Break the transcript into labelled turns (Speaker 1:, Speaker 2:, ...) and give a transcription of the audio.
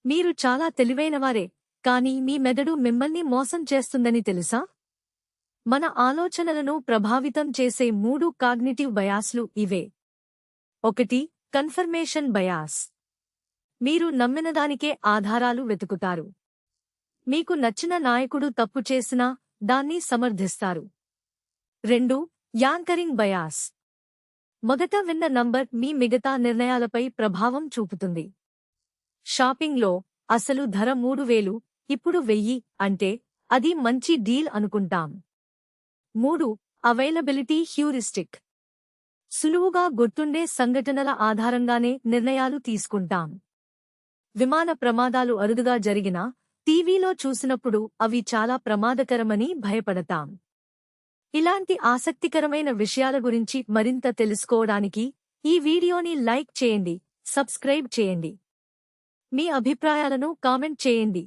Speaker 1: మీరు చాలా తెలివైనవారే, కానీ మీ మెదడు మిమ్మల్ని మోసం చేస్తుందని తెలుసా? మన ఆలోచనలను ప్రభావితం చేసే 3 కాగ్నిటివ్ బయాస్లు ఇవే. 1. Confirmation bias. మీరు నమ్మినదానికే ఆధారాలు వెతుకుతారు. మీకు నచ్చిన నాయకుడు తప్పు చేసినా దాన్ని సమర్థిస్తారు. 2. Anchoring bias. మొదట విన్న నంబర్ మీ మిగతా నిర్ణయాలపై ప్రభావం చూపుతుంది. షాపింగ్లో అసలు ధర 3000, ఇప్పుడు 1000 అంటే అది మంచి డీల్ అనుకుంటాం. 3. Availability heuristic. సులువుగా గుర్తుండే సంఘటనల ఆధారంగానే నిర్ణయాలు తీసుకుంటాం. విమాన ప్రమాదాలు అరుదుగా జరిగినా టీవీలో చూసినప్పుడు అవి చాలా ప్రమాదకరమని భయపడతాం. ఇలాంటి ఆసక్తికరమైన విషయాల గురించి మరింత తెలుసుకోవడానికి ఈ వీడియోని లైక్ చేయండి, సబ్స్క్రైబ్ చేయండి. మీ అభిప్రాయాలను కామెంట్ చేయండి.